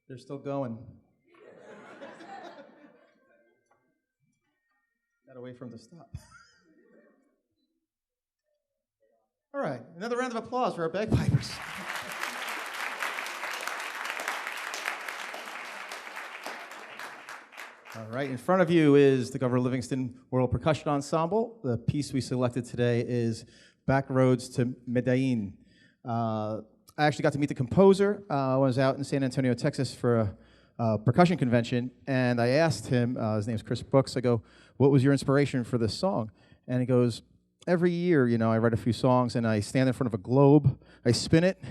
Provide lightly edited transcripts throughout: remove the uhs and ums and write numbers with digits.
They're still going. Gotta wait for them to stop. All right, another round of applause for our bagpipers. All right, in front of you is the Governor Livingston World Percussion Ensemble. The piece we selected today is Back Roads to Medellin. I actually got to meet the composer. I was out in San Antonio, Texas for a percussion convention, and I asked him, his name's Chris Brooks, I go, what was your inspiration for this song? And he goes, every year, I write a few songs, and I stand in front of a globe, I spin it,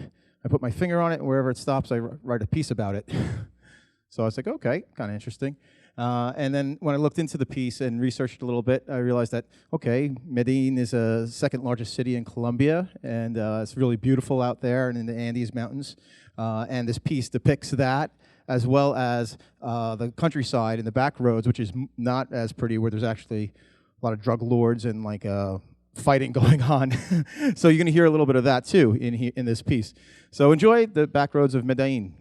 I put my finger on it, and wherever it stops, I write a piece about it. So I was like, okay, kind of interesting. And then when I looked into the piece and researched a little bit, I realized that, okay, Medellin is a second largest city in Colombia, and it's really beautiful out there and in the Andes Mountains. And this piece depicts that, as well as the countryside and the back roads, which is not as pretty, where there's actually a lot of drug lords and fighting going on. So you're going to hear a little bit of that too in this piece. So enjoy the back roads of Medellin.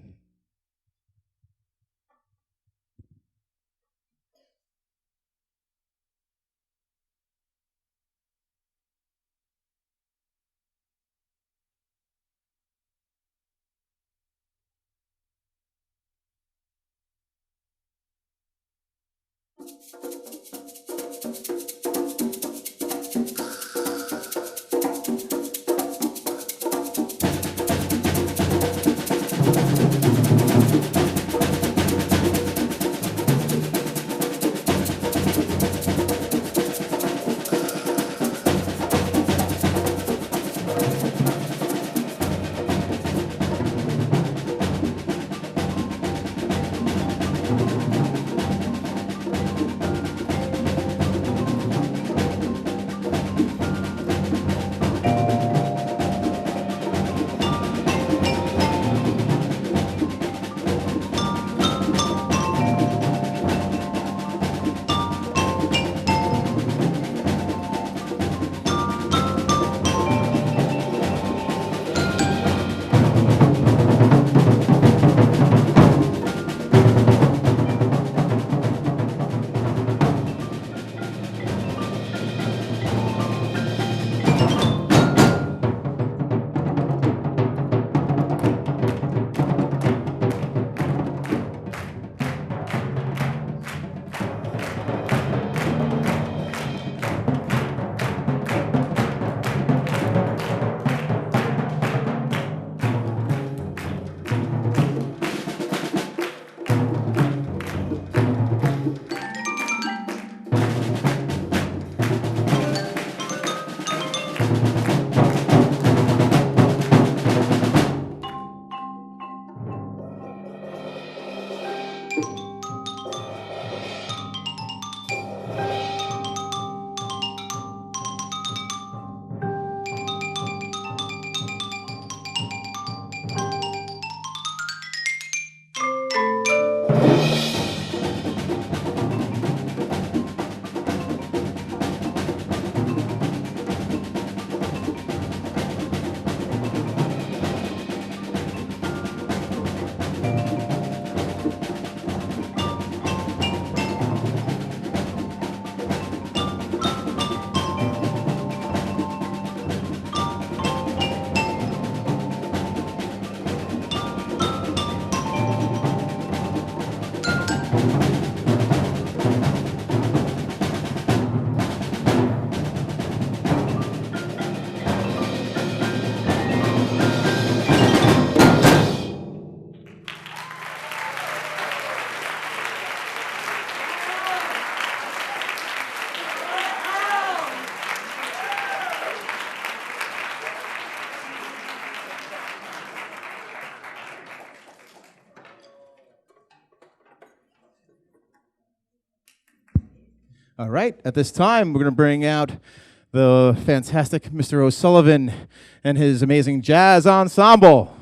All right, at this time, we're going to bring out the fantastic Mr. O'Sullivan and his amazing jazz ensemble.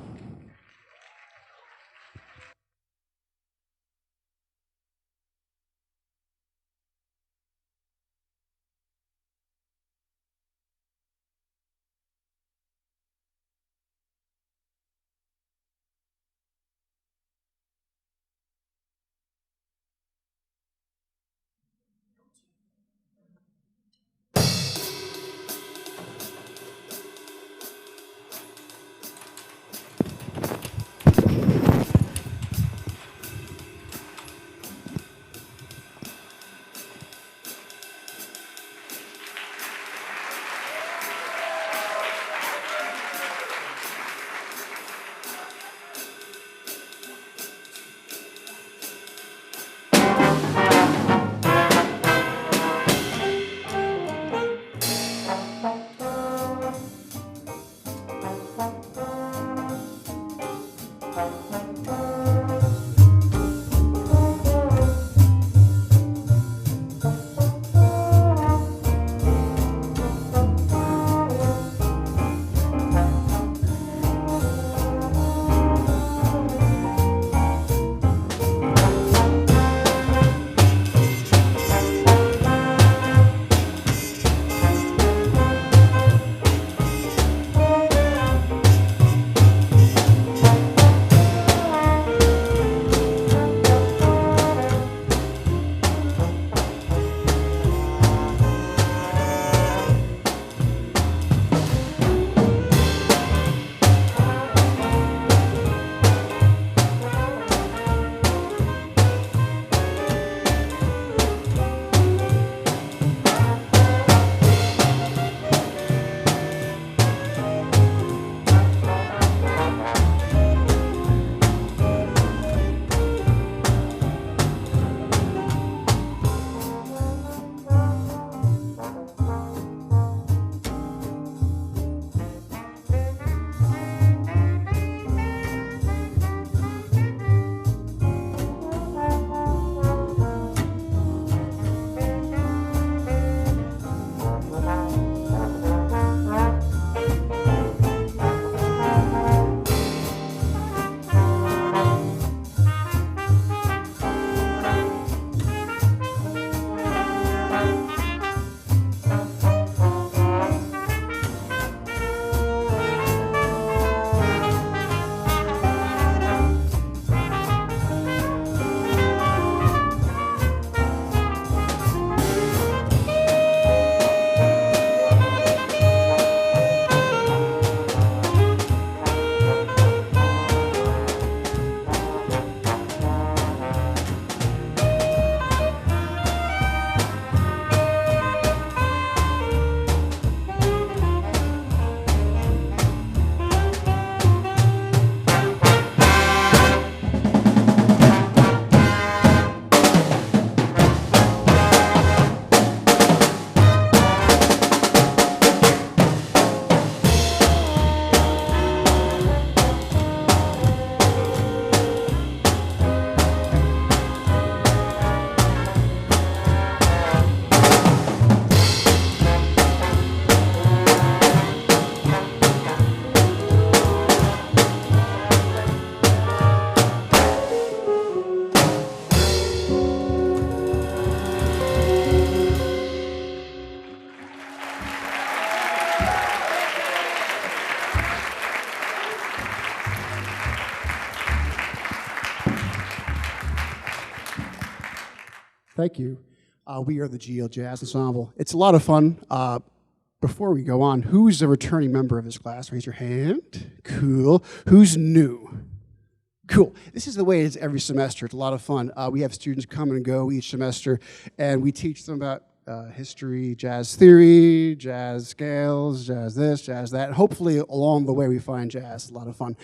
Thank you. We are the GL Jazz Ensemble. It's a lot of fun. Before we go on, who's a returning member of this class? Raise your hand. Cool. Who's new? Cool. This is the way it is every semester. It's a lot of fun. We have students come and go each semester, and we teach them about history, jazz theory, jazz scales, jazz this, jazz that. And hopefully, along the way, we find jazz. A lot of fun.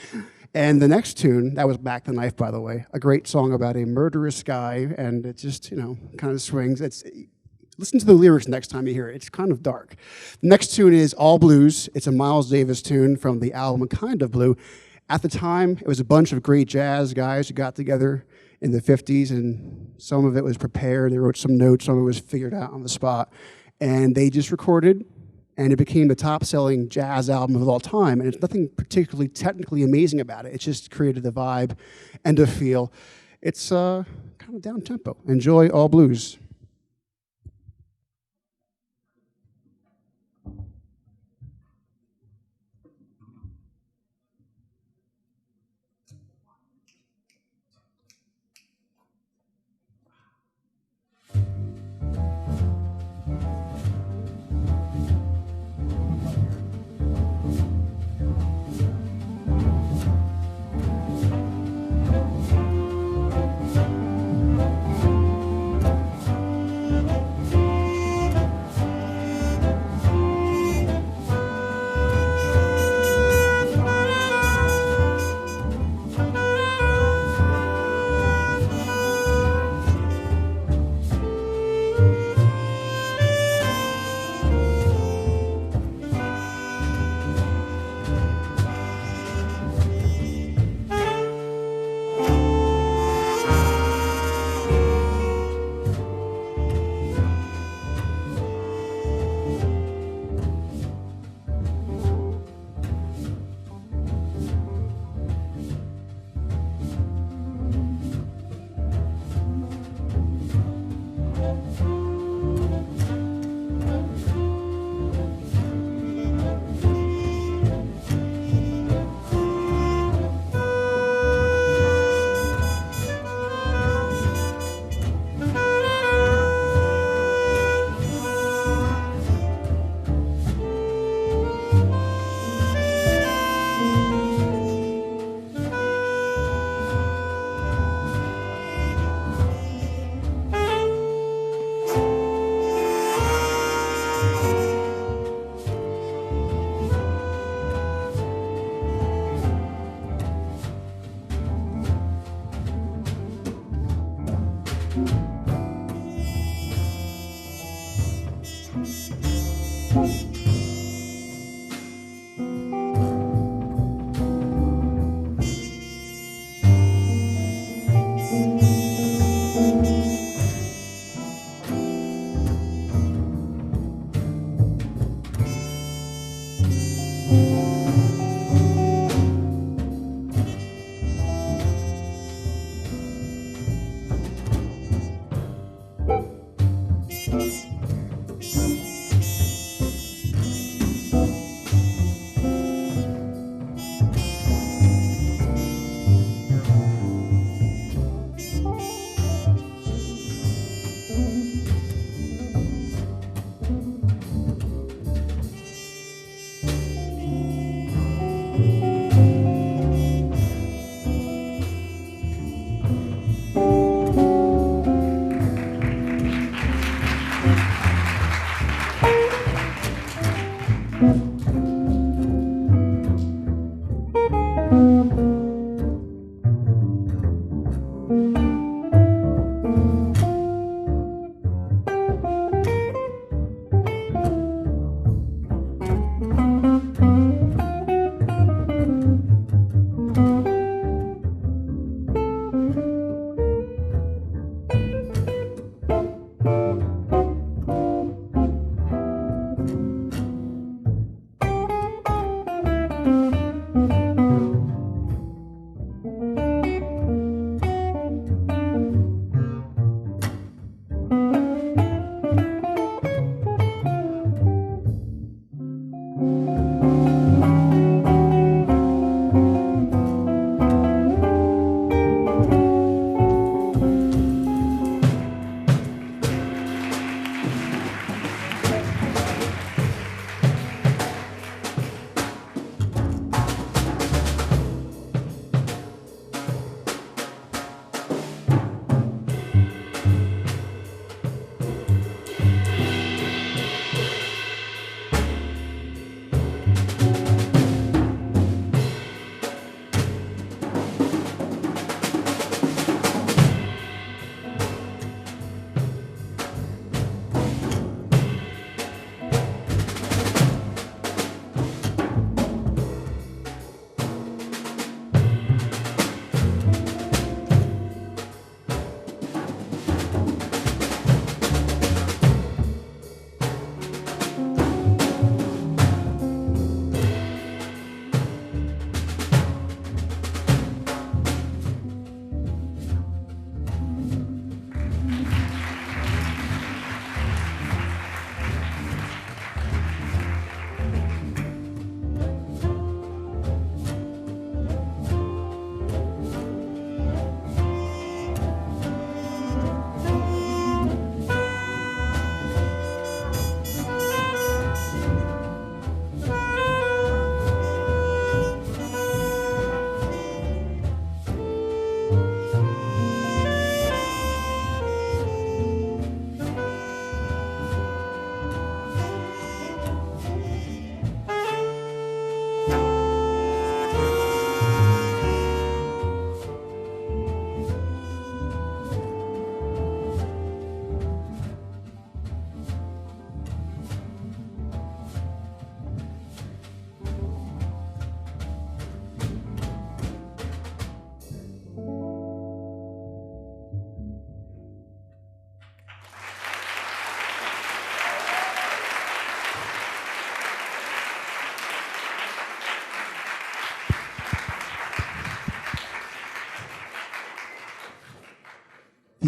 And the next tune, that was Back the Knife, by the way, a great song about a murderous guy, and it just, kind of swings. Listen to the lyrics next time you hear it. It's kind of dark. The next tune is All Blues. It's a Miles Davis tune from the album Kind of Blue. At the time, it was a bunch of great jazz guys who got together in the 50s, and some of it was prepared. They wrote some notes. Some of it was figured out on the spot. And they just recorded, and it became the top-selling jazz album of all time. And it's nothing particularly technically amazing about it. It just created a vibe and a feel. It's kind of down-tempo. Enjoy All Blues.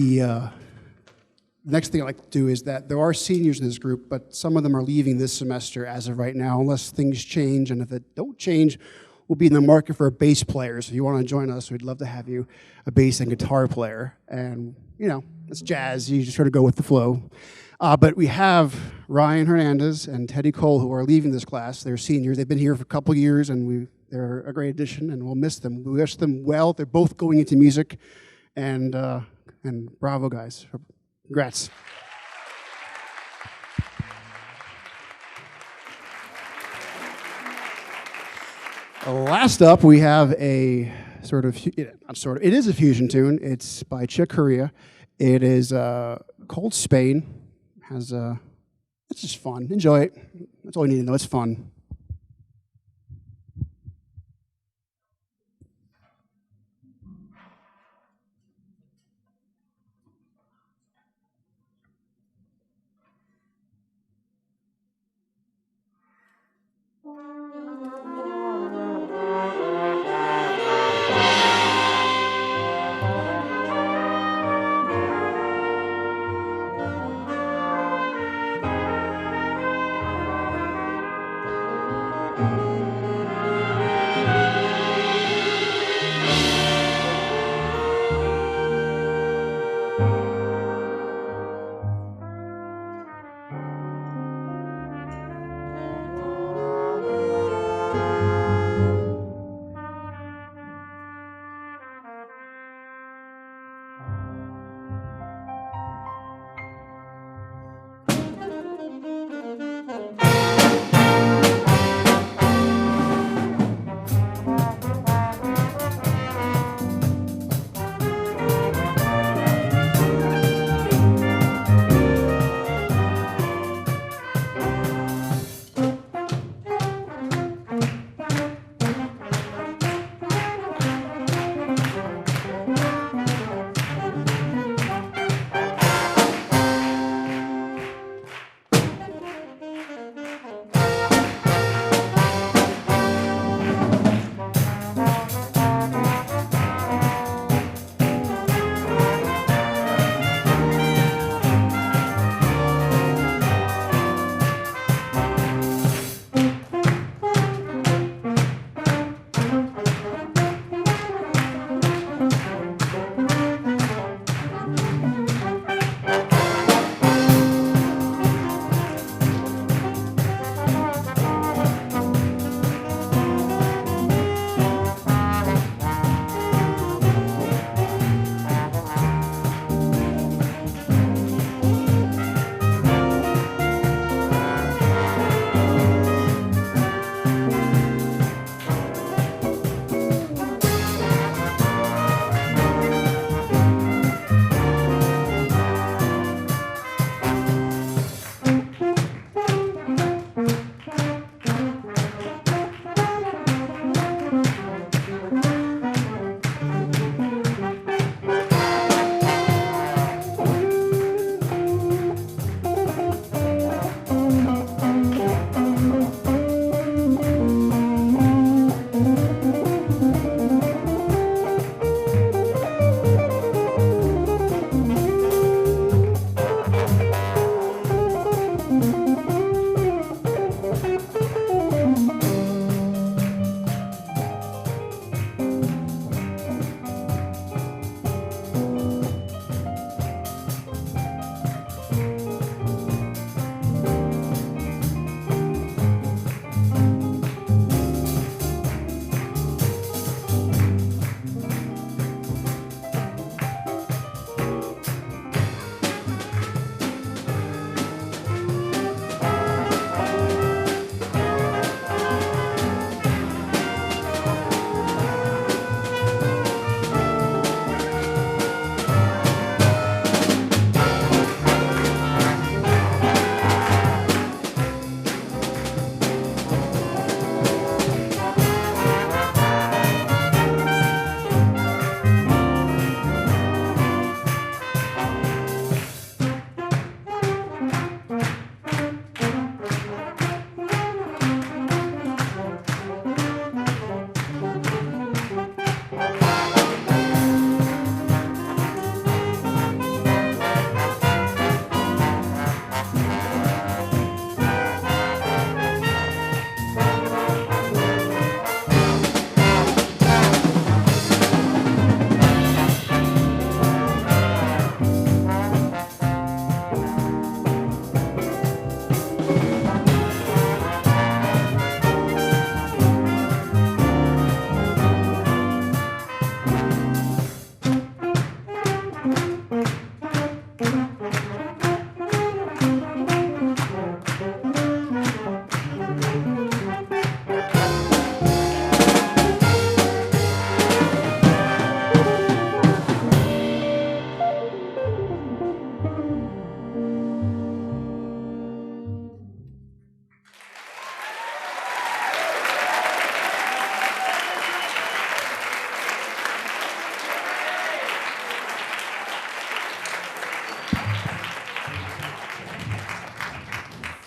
The next thing I'd like to do is that there are seniors in this group, but some of them are leaving this semester as of right now, unless things change. And if it don't change, we'll be in the market for a bass player. So if you want to join us, we'd love to have you, a bass and guitar player. And, you know, it's jazz. You just sort of go with the flow. But we have Ryan Hernandez and Teddy Cole, who are leaving this class. They're seniors. They've been here for a couple years, and they're a great addition, and we'll miss them. We wish them well. They're both going into music. And bravo, guys. Congrats. Last up, we have a sort of, not sort of, it is a fusion tune. It's by Chick Corea. It is called Spain. It's just fun. Enjoy it. That's all you need to know. It's fun.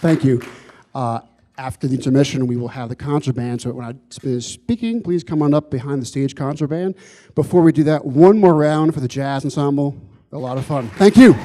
Thank you. After the intermission, we will have the concert band. So when I finish speaking, please come on up behind the stage, concert band. Before we do that, one more round for the jazz ensemble. A lot of fun. Thank you.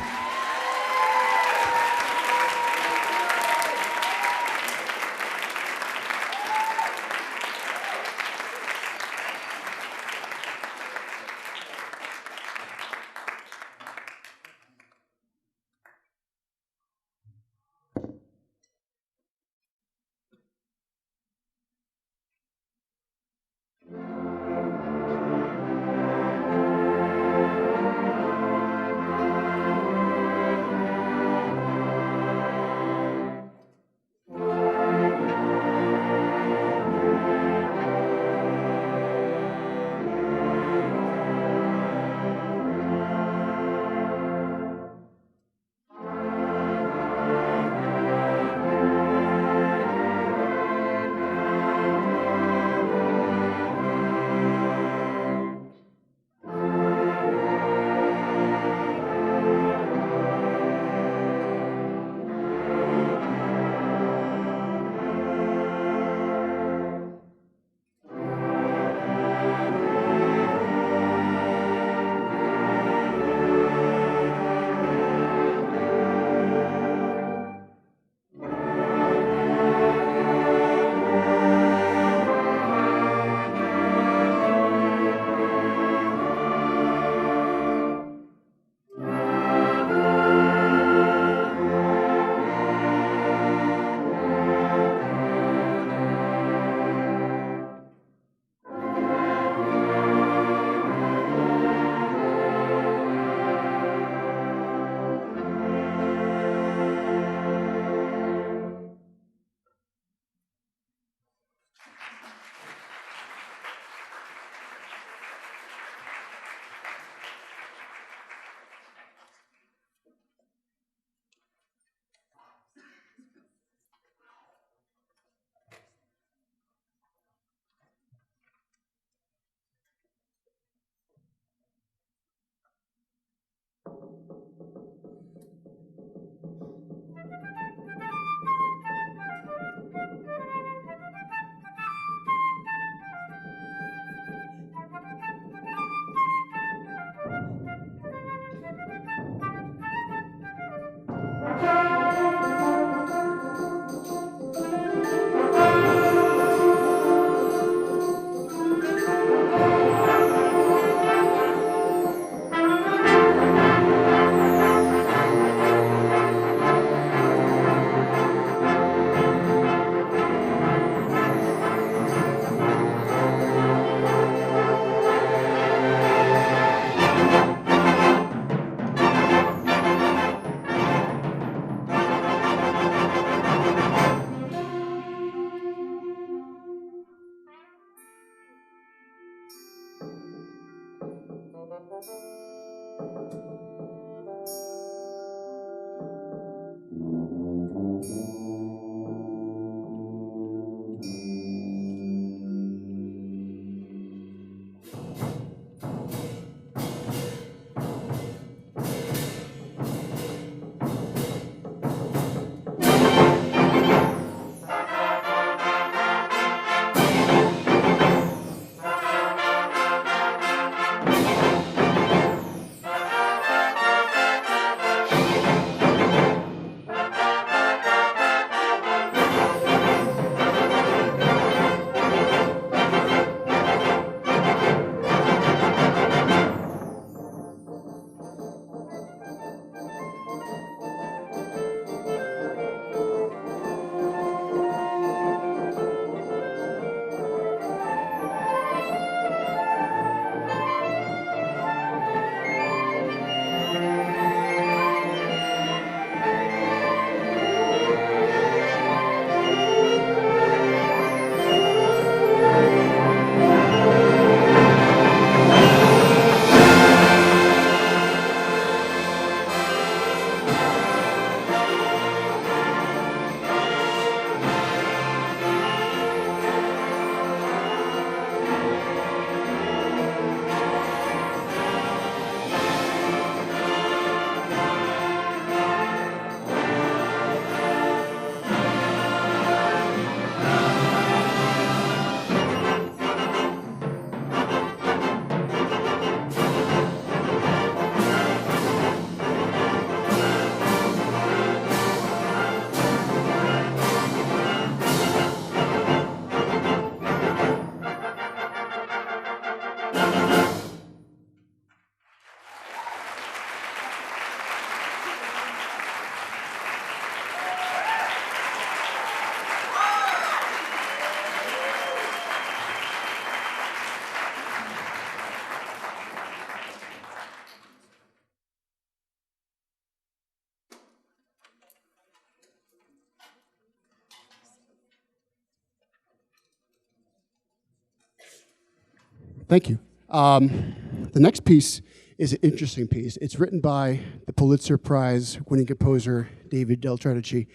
Thank you. The next piece is an interesting piece. It's written by the Pulitzer Prize winning composer David Del Tredici,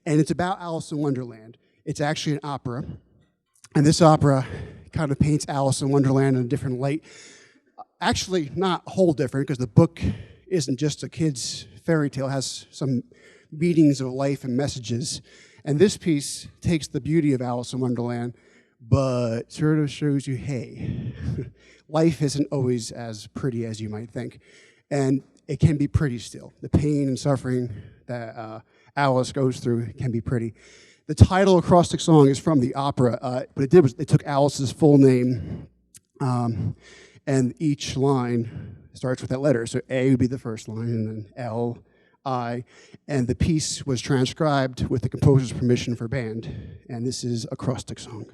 and it's about Alice in Wonderland. It's actually an opera, and this opera kind of paints Alice in Wonderland in a different light. Actually, not a whole different, because the book isn't just a kid's fairy tale. It has some meanings of life and messages. And this piece takes the beauty of Alice in Wonderland, but sort of shows you, hey, life isn't always as pretty as you might think. And it can be pretty still. The pain and suffering that Alice goes through can be pretty. The title Acrostic Song is from the opera. What it did was they took Alice's full name, and each line starts with that letter. So A would be the first line, and then L, I, and the piece was transcribed with the composer's permission for band. And this is Acrostic Song.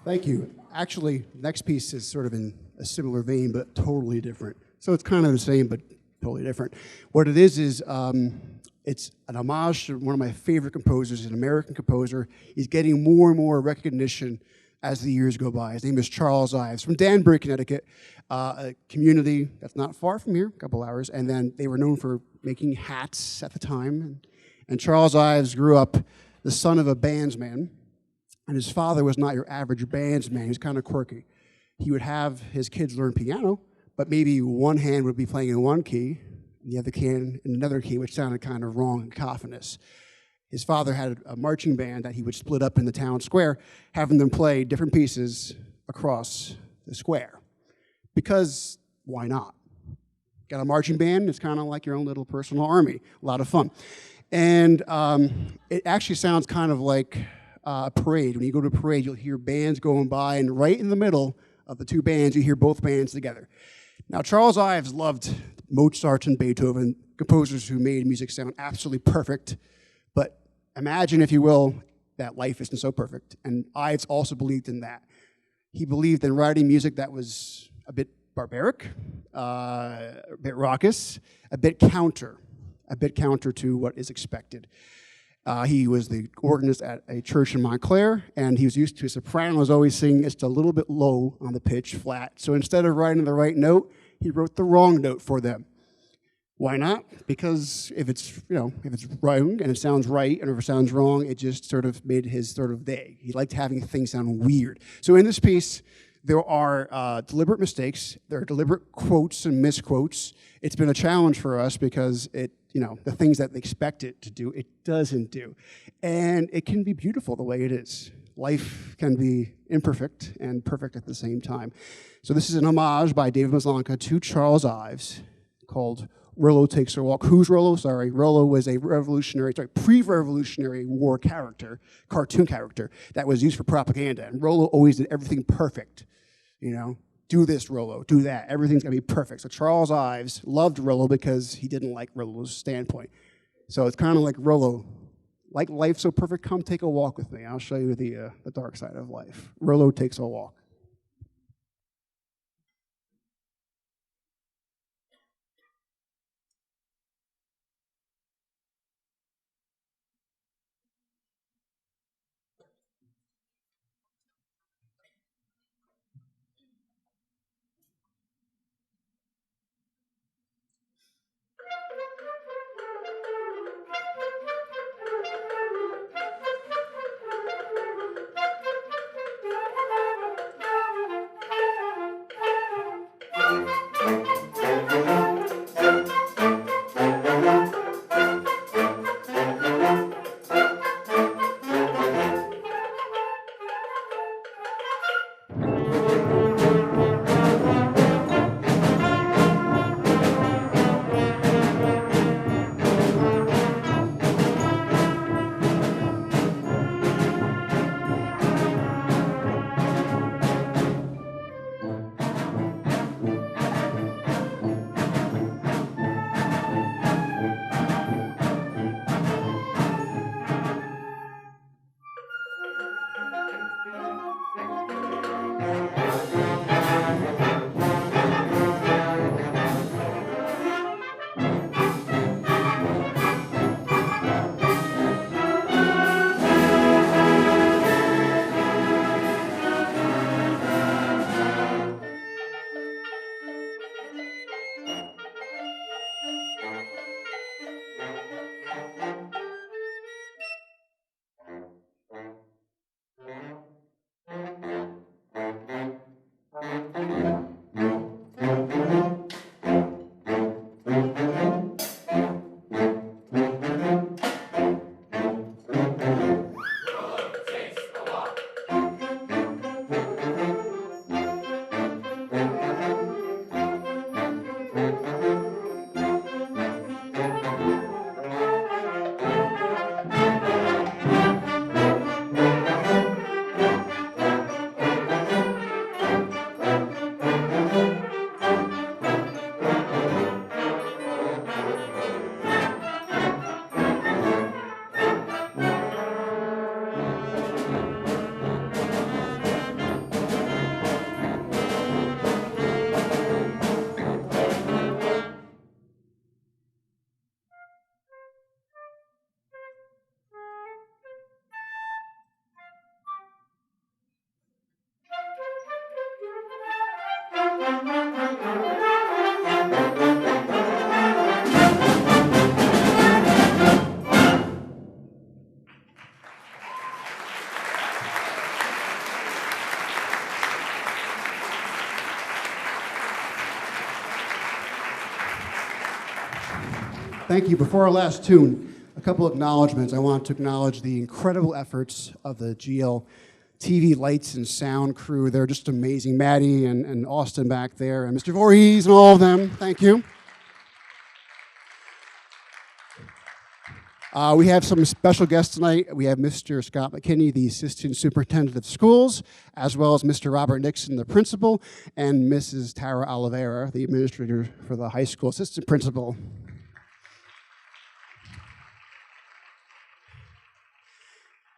Thank you. Actually, next piece is sort of in a similar vein, but totally different. So it's kind of the same, but totally different. What it is it's an homage to one of my favorite composers, an American composer. He's getting more and more recognition as the years go by. His name is Charles Ives from Danbury, Connecticut, a community that's not far from here, a couple hours. And then they were known for making hats at the time. And Charles Ives grew up the son of a bandsman. And his father was not your average bandsman. He was kind of quirky. He would have his kids learn piano, but maybe one hand would be playing in one key, and the other hand in another key, which sounded kind of wrong and cacophonous. His father had a marching band that he would split up in the town square, having them play different pieces across the square. Because why not? Got a marching band, it's kind of like your own little personal army. A lot of fun. And it actually sounds kind of like a parade. When you go to a parade, you'll hear bands going by, and right in the middle of the two bands, you hear both bands together. Now, Charles Ives loved Mozart and Beethoven, composers who made music sound absolutely perfect. But imagine, if you will, that life isn't so perfect. And Ives also believed in that. He believed in writing music that was a bit barbaric, a bit raucous, a bit counter to what is expected. He was the organist at a church in Montclair, and he was used to sopranos always singing just a little bit low on the pitch, flat. So instead of writing the right note, he wrote the wrong note for them. Why not? Because if it's wrong and it sounds right, and if it sounds wrong, it just sort of made his sort of day. He liked having things sound weird. So in this piece, there are deliberate mistakes. There are deliberate quotes and misquotes. It's been a challenge for us because the things that they expect it to do, it doesn't do. And it can be beautiful the way it is. Life can be imperfect and perfect at the same time. So this is an homage by David Maslanka to Charles Ives called Rollo Takes a Walk. Who's Rollo? Sorry, Rollo was a pre-revolutionary war character, cartoon character, that was used for propaganda. And Rollo always did everything perfect, Do this, Rollo, do that. Everything's going to be perfect. So Charles Ives loved Rollo because he didn't like Rollo's standpoint. So it's kind of like Rollo, like life so perfect, come take a walk with me. I'll show you the dark side of life. Rollo Takes a Walk. Thank you. Before our last tune, a couple acknowledgments. I want to acknowledge the incredible efforts of the GL TV lights and sound crew. They're just amazing. Maddie and Austin back there, and Mr. Voorhees and all of them. Thank you. We have some special guests tonight. We have Mr. Scott McKinney, the Assistant Superintendent of Schools, as well as Mr. Robert Nixon, the Principal, and Mrs. Tara Oliveira, the Administrator for the High School Assistant Principal.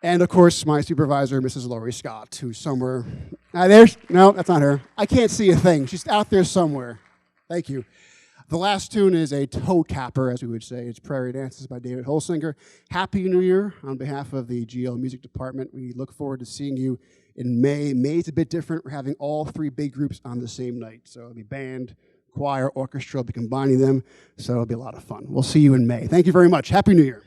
And of course, my supervisor, Mrs. Lori Scott, who's somewhere. No, that's not her. I can't see a thing. She's out there somewhere. Thank you. The last tune is a toe tapper, as we would say. It's Prairie Dances by David Holsinger. Happy New Year on behalf of the GL Music Department. We look forward to seeing you in May. May's a bit different. We're having all three big groups on the same night. So it'll be band, choir, orchestra. We'll be combining them. So it'll be a lot of fun. We'll see you in May. Thank you very much. Happy New Year.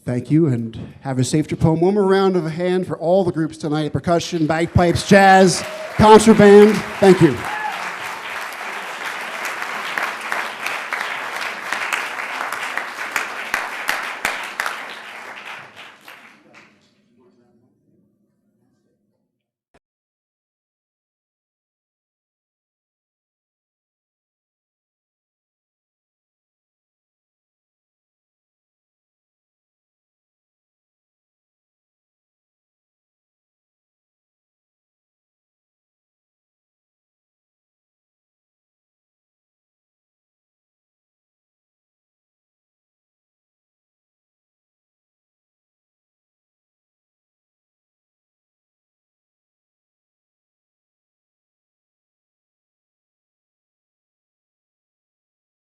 Thank you, and have a safe trip home. One more round of a hand for all the groups tonight: percussion, bagpipes, jazz, concert band. Thank you.